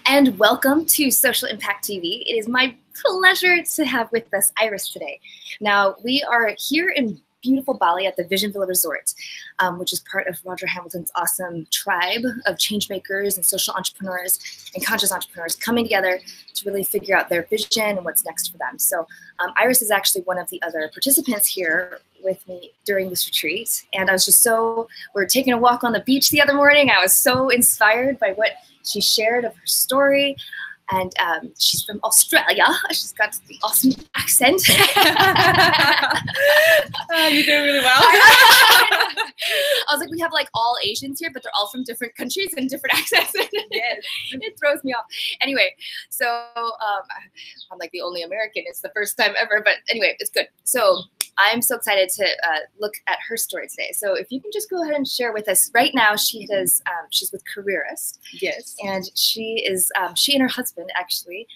And welcome to Social Impact TV. It is my pleasure to have with us Iris today. Now, we are here in beautiful Bali at the Vision Villa Resort, which is part of Roger Hamilton's awesome tribe of change makers and social entrepreneurs and conscious entrepreneurs coming together to really figure out their vision and what's next for them. So Iris is actually one of the other participants here with me during this retreat. And I was just we were taking a walk on the beach the other morning. I was so inspired by what she shared of her story. And she's from Australia. She's got the awesome accent. You're doing really well. I was like, we have like all Asians here, but they're all from different countries and different accents. Yes. It throws me off. Anyway, so I'm like the only American. It's the first time ever, but anyway, it's good. So I'm so excited to look at her story today. So if you can just go ahead and share with us. Right now, she's with Careerists. Yes. And she and her husband actually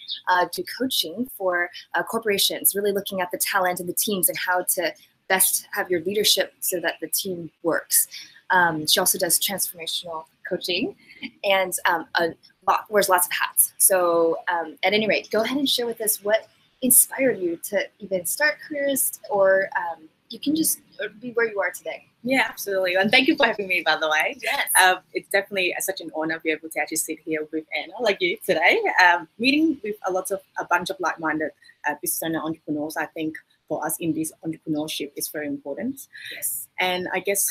do coaching for corporations, really looking at the talent and the teams and how to best have your leadership so that the team works. She also does transformational coaching and wears lots of hats. So at any rate, go ahead and share with us what inspired you to even start Careerists, or you can just be where you are today. Yeah, absolutely. And thank you for having me, by the way. Yes. It's definitely such an honor to be able to actually sit here with Anna, like you today, meeting with a bunch of like-minded business owner entrepreneurs. I think for us in this entrepreneurship is very important. Yes. And I guess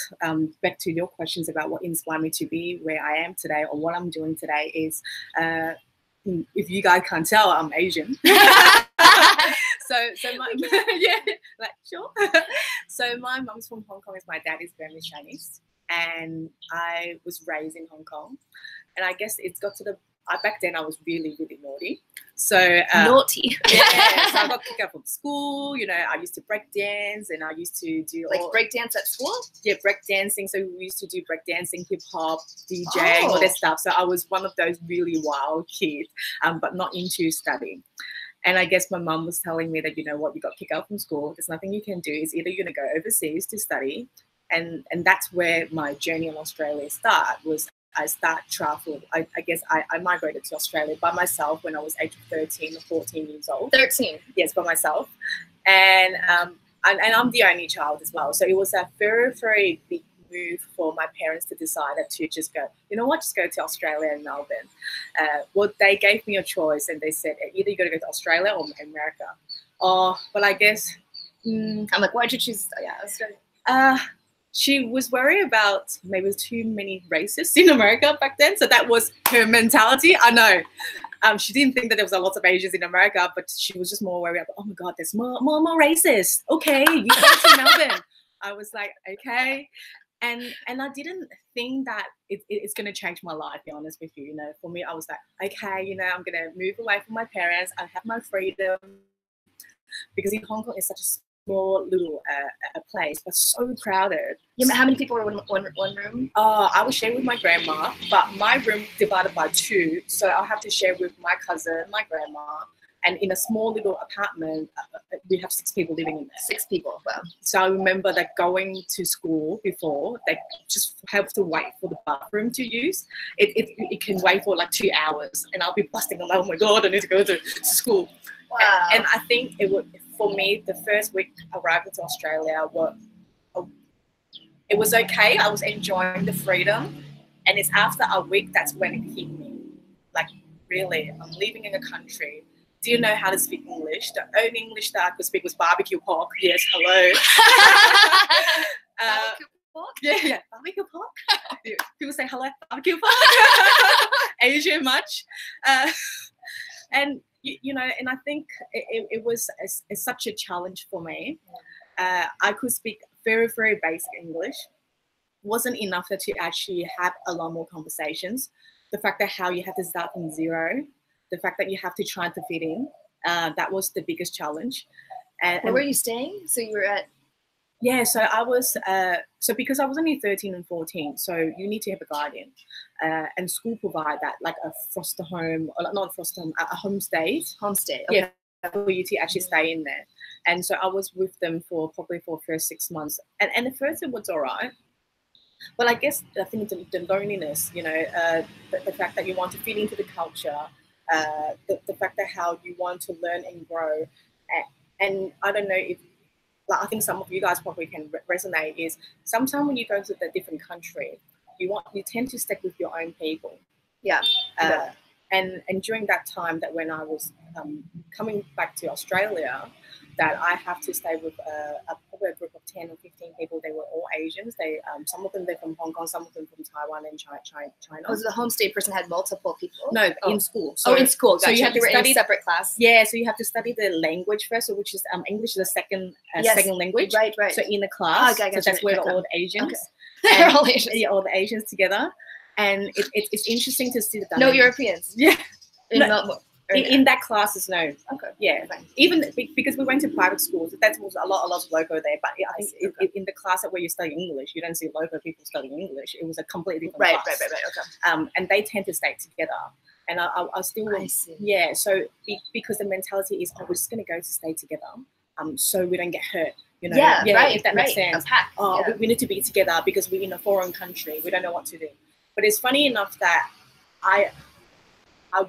back to your questions about what inspired me to be where I am today or what I'm doing today is, if you guys can't tell, I'm Asian. So my yeah, like sure. So my mom's from Hong Kong, as my dad is very Chinese, and I was raised in Hong Kong. And I guess it's got to the back then I was really, really naughty. So naughty. Yeah. So I got kicked out from school. You know, I used to break dance, and I used to do break dance at school. Yeah, break dancing. So we used to do break dancing, hip hop, DJing, all that stuff. So I was one of those really wild kids, but not into studying. And I guess my mum was telling me that, you know what, you got kicked out from school. There's nothing you can do. It's either you're going to go overseas to study. And that's where my journey in Australia started. I traveled. I guess I migrated to Australia by myself when I was age 13 or 14 years old. 13? Yes, by myself. And I'm the only child as well. So it was a very, very big move for my parents to decide to just go, you know what, just go to Australia and Melbourne. Well, they gave me a choice and they said, either you got to go to Australia or America. But I guess... I'm like, why'd you choose Australia? She was worried about maybe too many racists in America back then. So that was her mentality. I know. She didn't think that there was a lot of Asians in America, but she was just more worried about, oh my God, there's more racists. Okay, you go to Melbourne. I was like, okay. And I didn't think that it's going to change my life, to be honest with you. You know, for me, I was like, okay, you know, I'm going to move away from my parents. I have my freedom. Because in Hong Kong, it's such a small little place, but so crowded. Yeah, how many people were in one room? I was sharing with my grandma, but my room divided by two. So I'll have to share with my cousin, my grandma. And in a small little apartment, we have 6 people living in there. 6 people, wow. So I remember that going to school before, they just have to wait for the bathroom to use. It can wait for like 2 hours, and I'll be busting. I'm like, oh my God, I need to go to school. Wow. And I think for me, the first week arriving to Australia, it was okay. I was enjoying the freedom. And it's after a week, that's when it hit me. Like, really, I'm living in a country. Do you know how to speak English? The only English that I could speak was barbecue pork. Yes, hello. Barbecue pork? Yeah, barbecue pork. People say hello, barbecue pork. Asian much. And, you know, and I think it was such a challenge for me. I could speak very, very basic English. Wasn't enough to actually have a lot more conversations. The fact that how you have to start from zero. The fact that you have to try to fit in, that was the biggest challenge. Where were you staying? So you were at... Yeah, so I was, because I was only 13 and 14, so you need to have a guardian. And school provide that, like a foster home, or not a foster home, a homestay. Homestay, okay. Yeah, for you to actually stay in there. And so I was with them for probably for the first 6 months. And at first it was all right. Well, I guess I think the loneliness, the fact that you want to fit into the culture, the fact that how you want to learn and grow, and I don't know if, like, I think some of you guys probably can resonate, is sometimes when you go to the different country, you tend to stick with your own people. Yeah. And during that time, that when I was coming back to Australia, that I have to stay with probably a group of 10 or 15 people. They were all Asians. They some of them they're from Hong Kong, some of them from Taiwan and China. Oh, so the homestay person had multiple people? No, in school. So, in school. Gotcha. So you have to study in a separate class. Yeah, so you have to study the language first, which is English is the second language. Right. So in the class, so that's where all the Asians. Okay. And, all Asians. Yeah, all the Asians together. And it's interesting to see that. No Europeans. Yeah. In that class is no. Okay. Yeah. Even because we went to private schools, that was a lot of local there. But I think in the class where you study English, you don't see local people studying English. It was a completely different class. Right. Okay. And they tend to stay together. And I still. I see. Yeah. So because the mentality is, we're just going to go to stay together, so we don't get hurt. Yeah. Right. If that makes sense. We need to be together because we're in a foreign country. We don't know what to do. But it's funny enough that I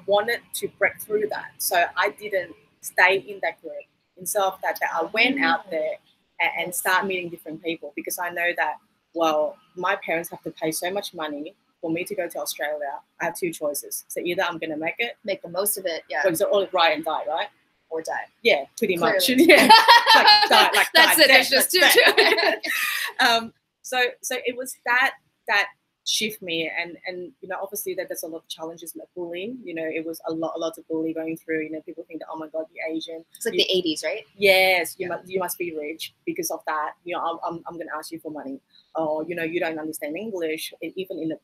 wanted to break through that. So I didn't stay in that group. Instead of that I went out there and start meeting different people, because I know that, well, my parents have to pay so much money for me to go to Australia. I have two choices. So either I'm going to make the most of it. Yeah. Or ride and die, right? Or die. Yeah, pretty much. Yeah. That's it. There's just two. So it was that shift me, and obviously that there's a lot of challenges like bullying. It was a lot of bullying going through. People think that, oh my God, you're Asian. It's like the 80s, right? Yes, you must be rich because of that. I'm going to ask you for money, or you don't understand English. And even in the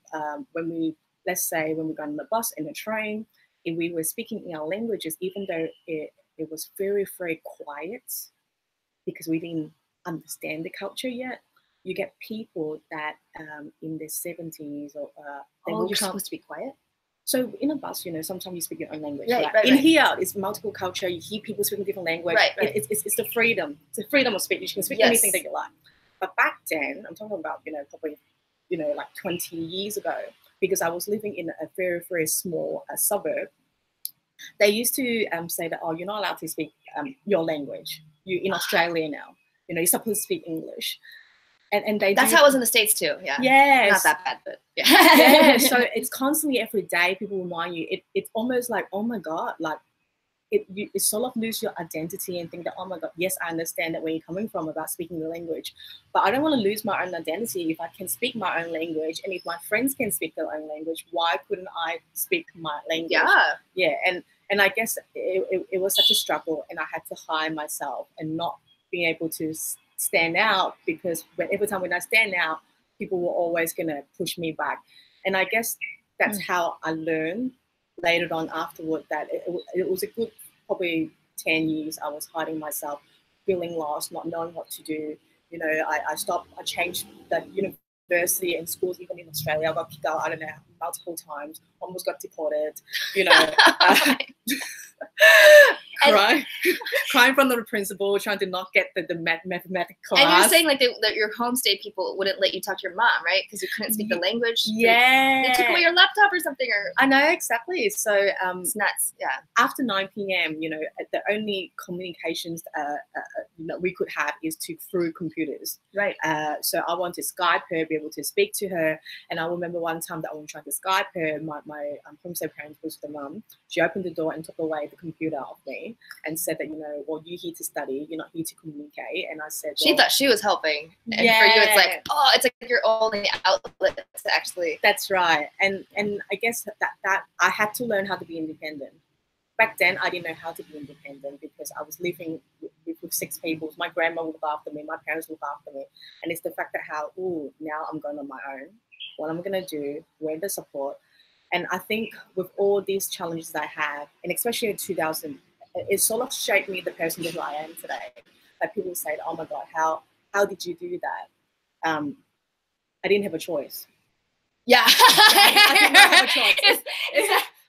when we got on the bus and the train, if we were speaking in our languages, even though it was very, very quiet because we didn't understand the culture yet. You get people that in their 70s or you're supposed to be quiet. So in a bus, sometimes you speak your own language. Right. In here, it's multiple culture. You hear people speaking different language. Right. It's the freedom. It's the freedom of speech. You can speak anything that you like. But back then, I'm talking about probably like 20 years ago, because I was living in a very, very small suburb. They used to say that, you're not allowed to speak your language. You're in Australia now. You're supposed to speak English. And that's how it was in the States too. Yeah. Yes. Not that bad, but yeah. Yeah. So it's constantly every day people remind you. It's almost like, oh my God, like you sort of lose your identity and think that, oh my God, yes, I understand that where you're coming from about speaking the language, but I don't want to lose my own identity. If I can speak my own language, and if my friends can speak their own language, why couldn't I speak my language? Yeah. And I guess it was such a struggle, and I had to hide myself and not being able to stand out, because every time when I stand out, people were always going to push me back. And I guess that's how I learned later on afterward that it was a good probably 10 years I was hiding myself, feeling lost, not knowing what to do. I changed the university and schools, even in Australia. I got kicked out, I don't know, multiple times, almost got deported, crying from the principal, trying to not get the mathematics class. And you're saying like that your homestay people wouldn't let you talk to your mom, right? Because you couldn't speak the language. Yeah. They took away your laptop or something. I know, exactly. So it's nuts. Yeah. After 9 p.m, the only communications we could have is through computers. Right. So I wanted to Skype her, be able to speak to her. And I remember one time that I was trying to Skype her, my homestay parents was the mum. She opened the door and took away the computer off me and said that, well, you're here to study, you're not here to communicate. And I said, she thought she was helping. And for you, it's like, it's like your only outlet to actually. That's right. And I guess that I had to learn how to be independent. Back then, I didn't know how to be independent because I was living with 6 people. My grandma would look after me, my parents would look after me. And it's the fact that now I'm going on my own. What I'm going to do, where the support. And I think with all these challenges I have, and especially in 2000, it sort of shaped me the person who I am today. Like people say, oh my God, how did you do that? I didn't have a choice. Yeah. I did not have a choice.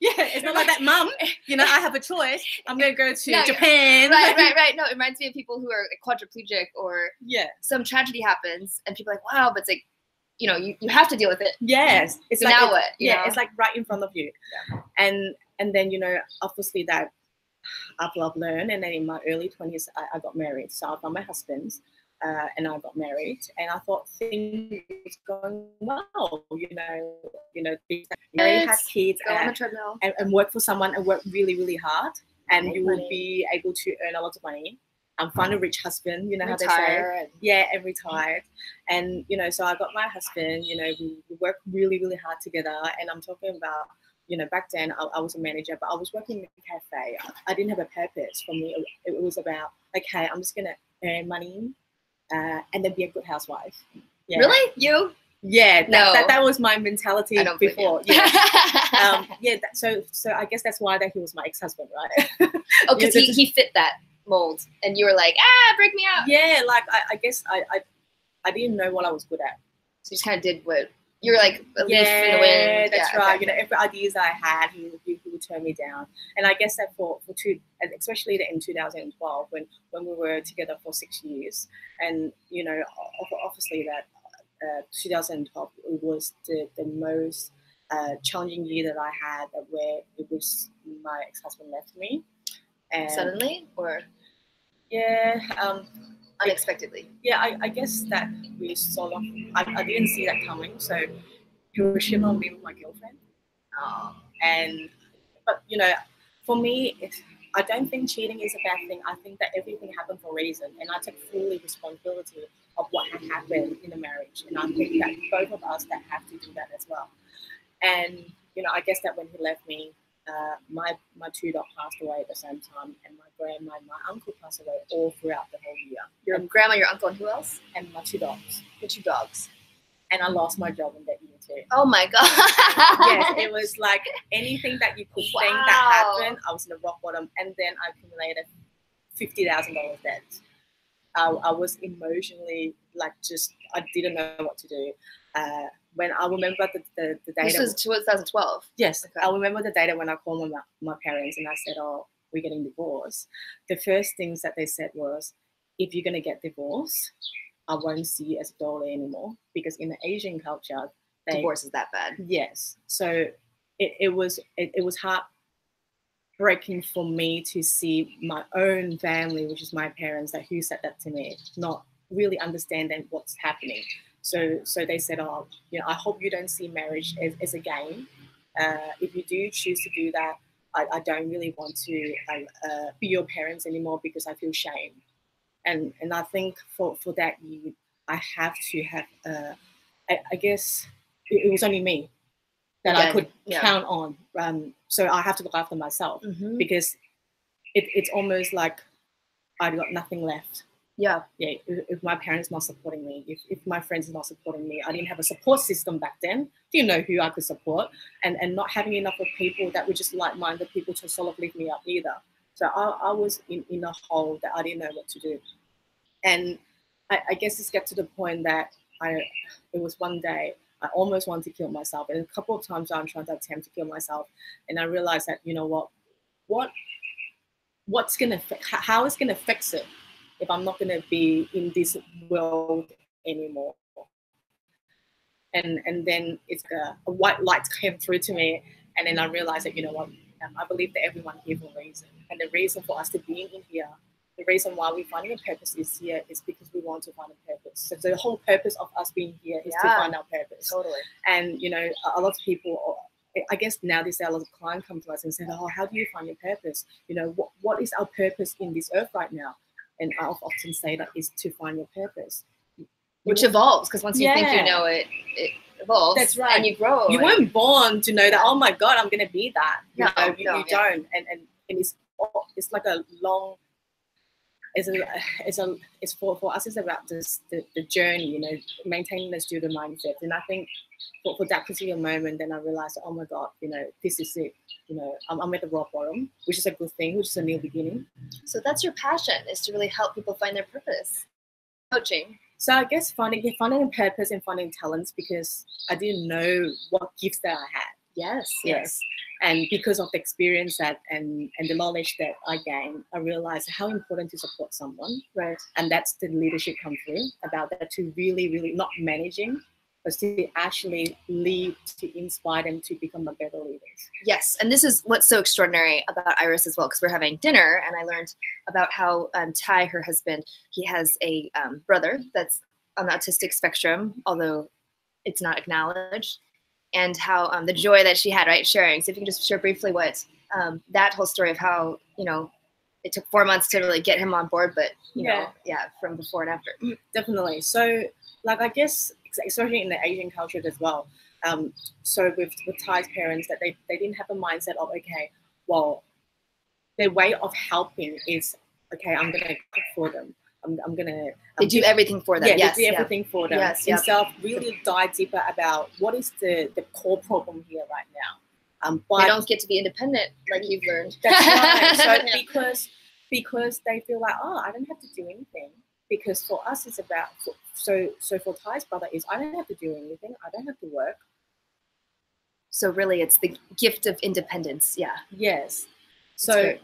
It's not like that, Mum. I have a choice. I'm going to go to Japan. Right. No, it reminds me of people who are quadriplegic or some tragedy happens and people are like, wow, but it's like, you know, you have to deal with it. Yes. It's So like now what? You know? it's like right in front of you. Yeah. And then, you know, obviously that I've learned, and then in my early 20s, I got married. So I found my husband, and I got married, and I thought things was going well, married, have kids, Go on the treadmill. and work for someone and work really, really hard, and Make you will money. be able to earn a lot of money and find a rich husband, you know how they Retire say. and- Yeah, and retired. And, you know, so I got my husband, you know, we worked really, really hard together. And I'm talking about, you know, back then I was a manager, but I was working in a cafe. I didn't have a purpose. For me, it was about, okay, I'm just going to earn money and then be a good housewife. Yeah. Really? You? Yeah, No. that was my mentality I don't before. believe you. So I guess that's why that he was my ex-husband, right? Oh, because he fit that mold, and you were like, break me out. Yeah, like I guess I didn't know what I was good at. So you just kind of did what you were like, a leaf in the wind. That's Yeah, right. okay. You know, every ideas I had, he would turn me down. And I guess that for two, especially in 2012, when we were together for 6 years, and you know, obviously that 2012 it was the most challenging year that I had, where it was my ex-husband left me. And Suddenly or yeah, unexpectedly? yeah, I guess that we sort of, I didn't see that coming. So Hiroshima being my girlfriend. But you know, for me, I don't think cheating is a bad thing. I think that everything happened for a reason, and I take fully responsibility of what had happened in a marriage. And I think that both of us that have to do that as well. And you know, I guess that when he left me, my two dogs passed away at the same time, and my grandma and my uncle passed away all throughout the whole year. Your grandma, your uncle, and who else? And my two dogs. Your two dogs. And I lost my job in that year too. Oh my god. Yes, it was like anything that you could think that happened, I was in the rock bottom, and then I accumulated $50,000 debt. I was emotionally like I didn't know what to do. When I remember the day. This was 2012. Yes, okay. I remember the day that when I called my parents and I said, "Oh, we're getting divorced." The first things that they said was, "If you're gonna get divorced, I won't see you as a daughter anymore," because in the Asian culture, divorce is that bad. Yes, so it was heartbreaking for me to see my own family, which is my parents, that who said that to me, not really understanding what's happening. So they said, "Oh, you know, I hope you don't see marriage as a game. If you do choose to do that, I don't really want to be your parents anymore because I feel shame." And I think for that year, I have to have, I guess it was only me that I could count on. So I have to look after myself because it's almost like I got nothing left. Yeah. If my parents not supporting me, if my friends are not supporting me, I didn't have a support system back then. Didn't know who I could support, and not having enough of people that were just like-minded people to sort of lift me up either. So I was in a hole that I didn't know what to do. And I guess it's got to the point that it was one day I almost wanted to kill myself. And a couple of times I'm trying to attempt to kill myself. And I realized that, you know what's going to, how is going to fix it if I'm not going to be in this world anymore? And then it's a white light came through to me. And then I realized that, you know what, I believe that everyone here for a reason. And the reason for us to be in here, the reason why we're finding a purpose is here is because we want to find a purpose. So the whole purpose of us being here is to find our purpose. Totally. And, you know, a lot of people, I guess now these days a lot of clients come to us and say, "Oh, how do you find your purpose? You know, what is our purpose in this earth right now?" And I often say that is to find your purpose. Which evolves, because once you think you know it, it evolves. That's right. And you grow. You weren't born to know that, oh my God, I'm going to be that. You don't. And it's like a long, it's for us, it's about the journey, you know, maintaining the student mindset. And I think for that particular moment, then I realized, oh my God, you know, this is it. You know, I'm at the rock bottom, which is a good thing, which is a new beginning. So that's your passion, is to really help people find their purpose. Coaching. So I guess finding a purpose and finding talents, because I didn't know what gifts that I had. Yes. And because of the experience and the knowledge that I gained, I realized how important to support someone. Right. And that's the leadership come through, about that, to really, really not managing, but to actually lead, to inspire them to become a better leaders. Yes, and this is what's so extraordinary about Iris as well, because we're having dinner, and I learned about how Ty, her husband, he has a brother that's on the autistic spectrum, although it's not acknowledged, and how the joy that she had, right, sharing. So if you can just share briefly what that whole story of how, you know, it took 4 months to really get him on board, but, you know, from before and after. Definitely. So, like, I guess, especially in the Asian culture as well, so with Ty's parents, that they didn't have a mindset of, okay, well, their way of helping is, okay, I'm going to cook for them. I'm going to... They do everything for them. Yeah, yes, they do everything for them. Yes, Instead of really dive deeper about what is the core problem here right now. But they don't get to be independent like you've learned. That's right. So because they feel like, oh, I don't have to do anything. Because for us, it's about, so for Ty's brother is, I don't have to do anything. I don't have to work. So really it's the gift of independence. Yeah. Yes. So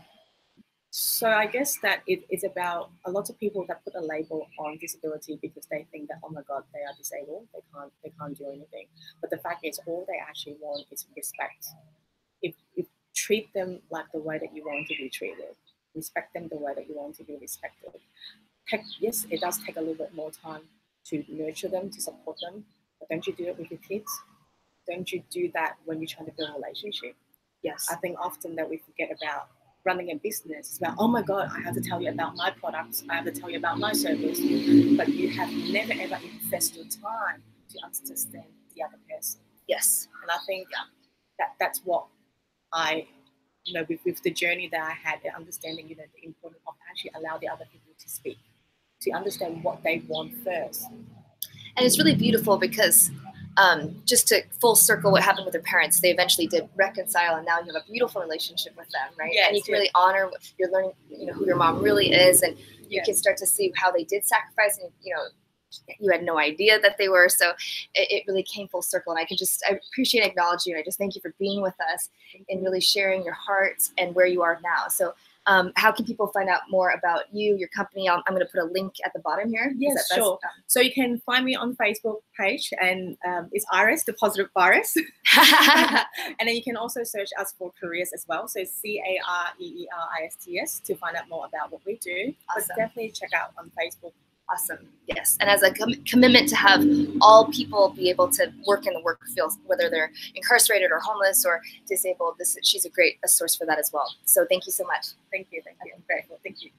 I guess that it's about a lot of people that put a label on disability because they think that, oh my God, they are disabled. They can't do anything. But the fact is, all they actually want is respect. If treat them like the way that you want to be treated, respect them the way that you want to be respected. Yes, it does take a little bit more time to nurture them, to support them, but don't you do it with your kids? Don't you do that when you're trying to build a relationship? Yes. I think often that we forget about running a business. It's about, oh my God, I have to tell you about my products, I have to tell you about my service, but you have never ever invested your time to understand the other person. Yes. And I think that's what I, you know, with the journey that I had, the understanding, you know, the importance of actually allow the other people to speak, to understand what they want first. And it's really beautiful because just to full circle what happened with their parents, they eventually did reconcile, and now you have a beautiful relationship with them, right? Yes, and you can really honor what you're learning, you know, who your mom really is, and you can start to see how they did sacrifice, and, you know, you had no idea that they were. So it really came full circle. And I appreciate and acknowledge you. And I just thank you for being with us and really sharing your heart and where you are now. So how can people find out more about you, your company? I'm going to put a link at the bottom here. Yes, sure. So you can find me on Facebook page, and it's Iris, the positive virus. And then you can also search us for Careerists as well. So Careerists to find out more about what we do. Awesome. But definitely check out on Facebook. Awesome. Yes. And as a commitment to have all people be able to work in the work field, whether they're incarcerated or homeless or disabled, she's a great source for that as well. So thank you so much. Thank you. I'm grateful. Thank you.